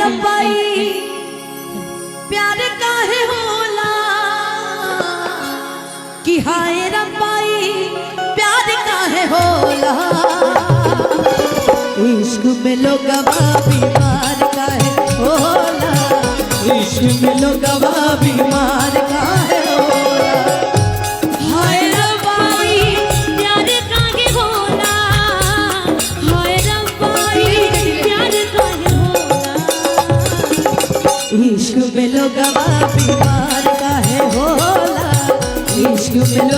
रब्बाई प्यार काहे होला कि हाय रब्बाई प्यार काहे होला इश्क में लोगवा बीमार काहे होला इश्क में लोगवा बीमार काहे होला हाय रब्बाई प्यार काहे होला हाय रब्बाई प्यार काहे होला इश्क में लोगवा बीमार काहे होला इश्क में